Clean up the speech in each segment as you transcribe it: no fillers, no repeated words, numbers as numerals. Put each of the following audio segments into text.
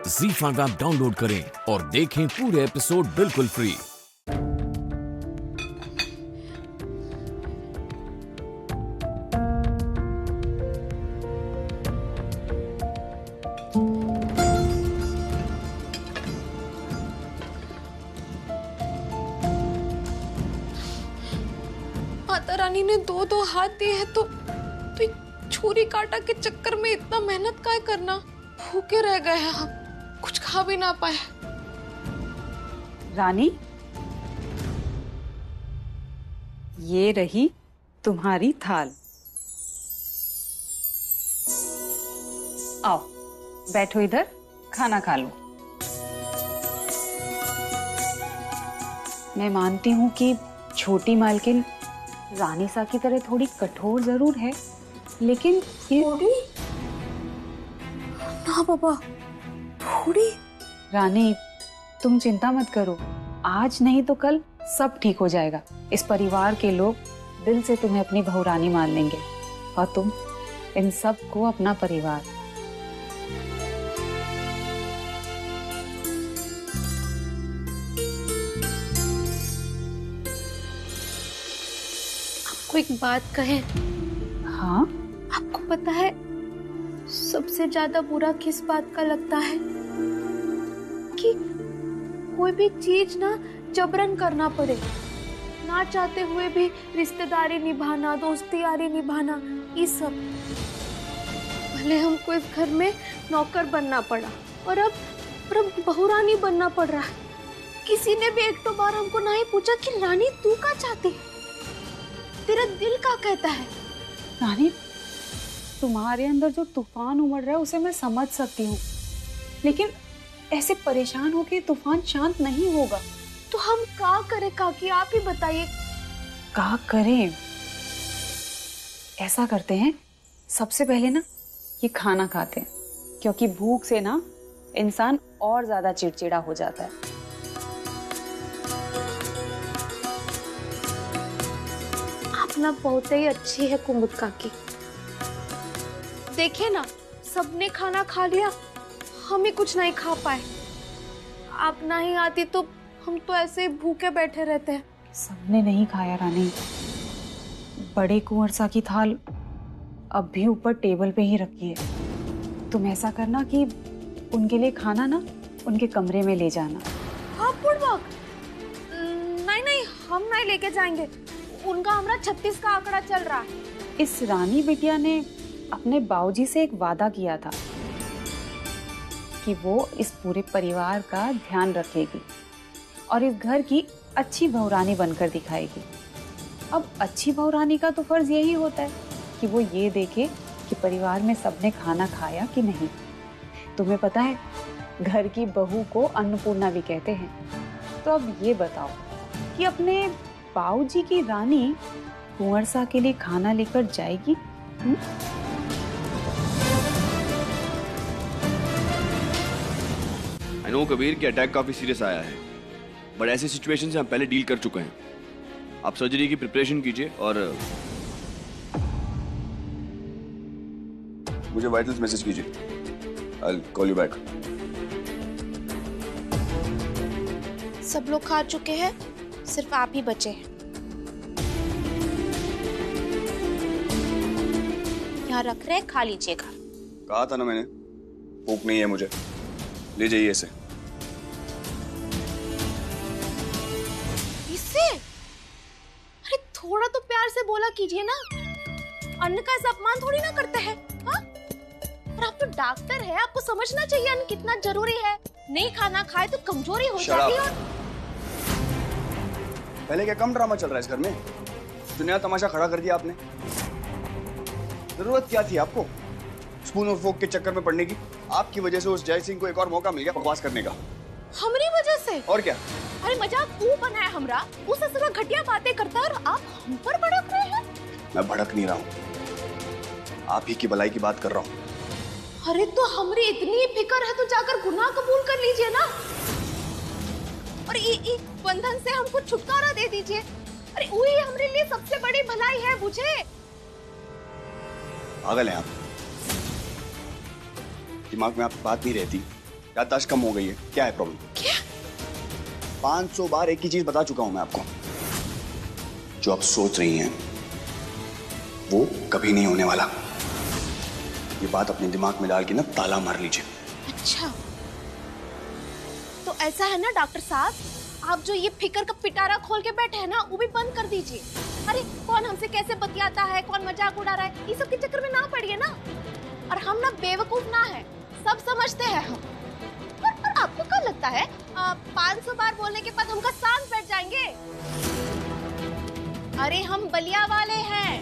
ZEE5 app download करें और देखें पूरे एपिसोड बिल्कुल फ्री। माता रानी ने दो हाथ दिए हैं तो छुरी काटा के चक्कर में इतना मेहनत काय करना। भूखे रह गए हैं हम, कुछ खा भी ना पाए। रानी, ये रही तुम्हारी थाल। आओ बैठो, इधर खाना खा लो। मैं मानती हूँ कि छोटी मालकिन रानी सा की तरह थोड़ी कठोर जरूर है, लेकिन ये ना बाबा, थोड़ी। रानी, तुम चिंता मत करो, आज नहीं तो कल सब ठीक हो जाएगा। इस परिवार के लोग दिल से तुम्हें अपनी बहू रानी मान लेंगे और तुम इन सब को अपना परिवार। आपको एक बात कहें? हाँ? आपको पता है सबसे ज्यादा बुरा किस बात का लगता है? कि कोई भी चीज ना जबरन करना पड़े, ना चाहते हुए भी रिश्तेदारी निभाना, दोस्ती यारी निभाना, ये सब। पहले हमको इस घर में नौकर बनना पड़ा और अब बहुरानी बनना पड़ रहा है। किसी ने भी एक तो बार हमको ना ही पूछा कि रानी तू क्या चाहती है, तेरा दिल क्या कहता है? रानी, तुम्हारे अंदर जो तूफान उमड़ रहा है उसे मैं समझ सकती हूँ, लेकिन ऐसे परेशान होके तूफान शांत नहीं होगा। तो हम क्या करें काकी, आप ही बताइए। क्या करें? ऐसा करते हैं, सबसे पहले ना ये खाना खाते हैं, क्योंकि भूख से ना इंसान और ज्यादा चिड़चिड़ा हो जाता है। आप ना बहुत ही अच्छी है कुमुद काकी। देखिए ना, सबने खाना खा लिया, हम ही कुछ नहीं खा पाए। आप नहीं आती तो हम तो ऐसे ही भूखे बैठे रहते हैं। सबने नहीं खाया रानी, बड़े कुंवर सा की थाल अब भी ऊपर टेबल पे ही रखी है। तुम ऐसा करना कि उनके लिए खाना ना उनके कमरे में ले जाना। हाँ पूर्वक, नहीं हम नहीं लेके जाएंगे, उनका हमारा 36 का आंकड़ा चल रहा है। इस रानी बिटिया ने अपने बाबूजी से एक वादा किया था कि वो इस पूरे परिवार का ध्यान रखेगी और इस घर की अच्छी बहुरानी बनकर दिखाएगी। अब अच्छी बहुरानी का तो फर्ज यही होता है कि वो ये देखे कि परिवार में सबने खाना खाया कि नहीं। तुम्हें पता है, घर की बहू को अन्नपूर्णा भी कहते हैं। तो अब ये बताओ कि अपने बाबूजी की रानी कुंवर सा के लिए खाना लेकर जाएगी? आई नो कबीर कि अटैक काफी सीरियस आया है, बट ऐसी सिचुएशन से हम पहले डील कर चुके हैं। आप सर्जरी की प्रिपरेशन कीजिए और मुझे वाइटल्स मैसेज कीजिए। I will call you back. सब लोग खा चुके हैं, सिर्फ आप ही बचे हैं। यहाँ रख रहे, खा लीजिएगा। कहा था ना मैंने, भूख नहीं है मुझे, ले जाइए इसे। इससे? अरे थोड़ा तो प्यार से बोला कीजिए ना, अन्न का ऐसा अपमान थोड़ी ना करते हैं। हाँ? और आप तो डॉक्टर है, आपको समझना चाहिए अन्न कितना जरूरी है। नहीं खाना खाए तो कमजोरी हो जाती है। पहले क्या कम ड्रामा चल रहा है इस घर में? जो नया तमाशा खड़ा कर दिया आपने। जरूरत क्या थी आपको स्पून और फोक के चक्कर में पड़ने की? आपकी वजह से उस जय सिंह को एक और मौका मिल गया बकवास करने का। हमारी वजह से? और क्या? अरे मजाक तू बनाया हमरा, उस असला घटिया बातें करता है और आप हम पर भड़क रहे हैं। मैं भड़क नहीं रहा हूँ, आप ही की भलाई की बात कर रहा हूँ। अरे तो हमारी इतनी फिक्र है तो जाकर गुनाह कबूल कर लीजिए ना, और इस बंधन से हमको छुटकारा दे दीजिए। अरे वही हमारे लिए सबसे बड़ी भलाई है, बुझे? पागल हैं आप, दिमाग में आपकी बात नहीं रहती। याददाश्त कम हो गई है, क्या है प्रॉब्लम? क्या? 500 बार एक ही चीज बता चुका हूं मैं आपको। जो आप सोच रही हैं वो कभी नहीं होने वाला। ये बात अपने दिमाग में डाल के ना ताला मार लीजिए। अच्छा, तो ऐसा है ना डॉक्टर साहब, आप जो ये फिकर का पिटारा खोल के बैठे हैं ना, वो भी बंद कर दीजिए। अरे कौन हमसे कैसे बतियाता है, कौन मजाक उड़ा रहा है, ये सब के चक्कर में ना पड़िए ना। और हम ना बेवकूफ ना है, सब समझते हैं हम। और आपको क्या लगता है 500 बार बोलने के बाद हमका सांस बैठ जाएंगे? अरे हम बलिया वाले हैं,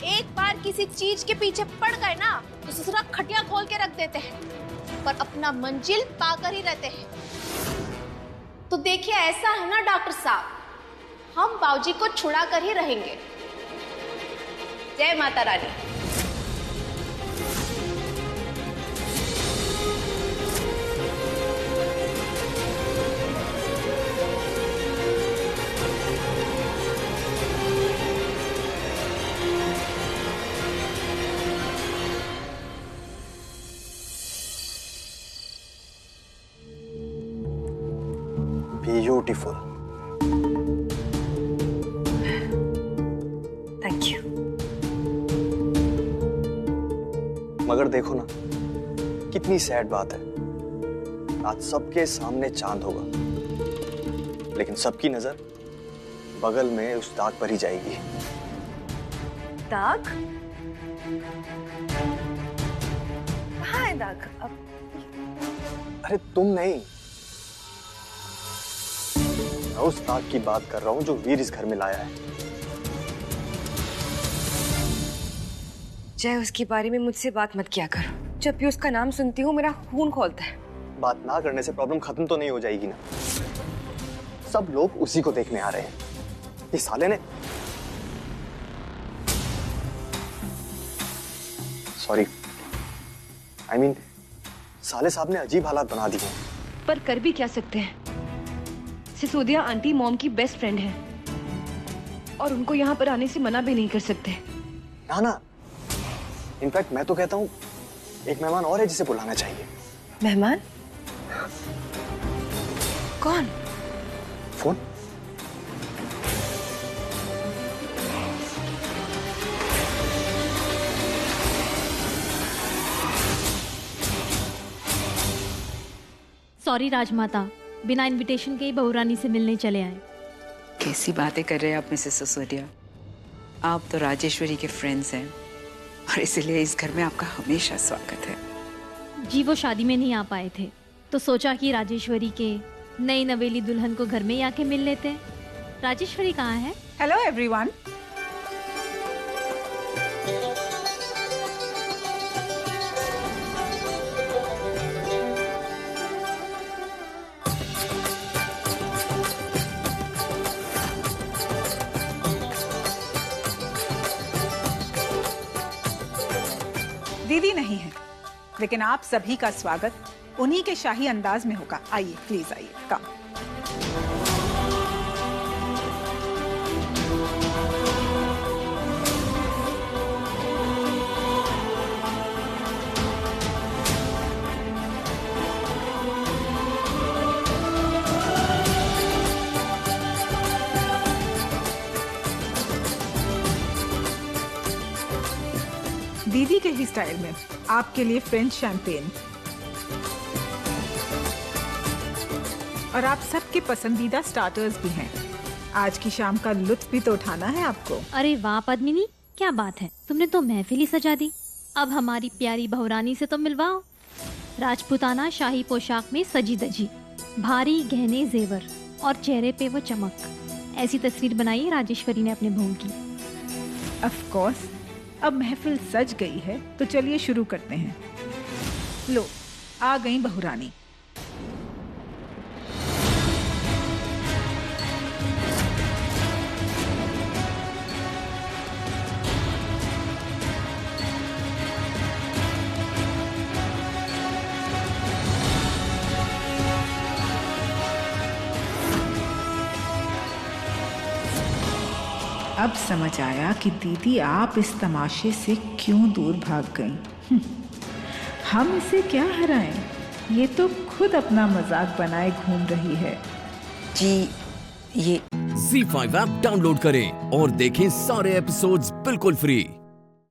एक बार किसी चीज के पीछे पड़ गए ना तो दूसरा खटिया खोल के रख देते हैं, पर अपना मंजिल पाकर ही रहते हैं। तो देखिए ऐसा है ना डॉक्टर साहब, हम बाबूजी को छुड़ा कर ही रहेंगे। जय Mata Rani. Beautiful. Thank you. मगर देखो ना, कितनी सैड बात है। आज सबके सामने चांद होगा, लेकिन सबकी नजर बगल में उस दाग पर ही जाएगी। दाग? कहाँ है दाग? अब अरे तुम नहीं, मैं उस दाग की बात कर रहा हूं जो वीर इस घर में लाया है। जय, उसके बारे में मुझसे बात मत किया करो। जब भी उसका नाम सुनती हूँ मेरा खून खौलता है। बात ना करने से प्रॉब्लम खत्म तो नहीं हो जाएगी ना। सब लोग उसी को देखने आ रहे हैं। इस साले ने, सॉरी, आई मीन साले साहब ने अजीब हालात बना दिए हैं। पर कर भी क्या सकते हैं? सिसोदिया आंटी मॉम की बेस्ट फ्रेंड है और उनको यहाँ पर आने से मना भी नहीं कर सकते। ना ना, इनफैक्ट मैं तो कहता हूँ एक मेहमान और है जिसे बुलाना चाहिए। मेहमान? कौन? फोन। सॉरी राजमाता, बिना इनविटेशन के ही बहुरानी से मिलने चले आए। कैसी बातें कर रहे हैं आप मिसेस सिसोदिया? आप तो राजेश्वरी के फ्रेंड्स हैं और इसलिए इस घर में आपका हमेशा स्वागत है। जी वो शादी में नहीं आ पाए थे तो सोचा कि राजेश्वरी के नई नवेली दुल्हन को घर में ही आके मिल लेते हैं। राजेश्वरी कहाँ है? Hello everyone. दीदी नहीं है, लेकिन आप सभी का स्वागत उन्हीं के शाही अंदाज में होगा। आइए प्लीज, आइए, कम। दीदी के ही स्टाइल में आपके लिए फ्रेंच शैंपेन और आप सबके पसंदीदा स्टार्टर्स भी हैं। आज की शाम का लुत्फ भी तो उठाना है आपको। अरे वाह पद्मिनी, क्या बात है, तुमने तो महफिल ही सजा दी। अब हमारी प्यारी बहुरानी से तो मिलवाओ। राजपूताना शाही पोशाक में सजी दजी, भारी गहने जेवर और चेहरे पे वो चमक, ऐसी तस्वीर बनाई राजेश्वरी ने अपने बहू की। ऑफ कोर्स, अब महफिल सज गई है तो चलिए शुरू करते हैं। लो, आ गई बहुरानी। अब समझ आया कि दीदी आप इस तमाशे से क्यों दूर भाग गईं। हम इसे क्या हराएं? ये तो खुद अपना मजाक बनाए घूम रही है। जी ये ZEE5 ऐप डाउनलोड करें और देखें सारे एपिसोड्स बिल्कुल फ्री।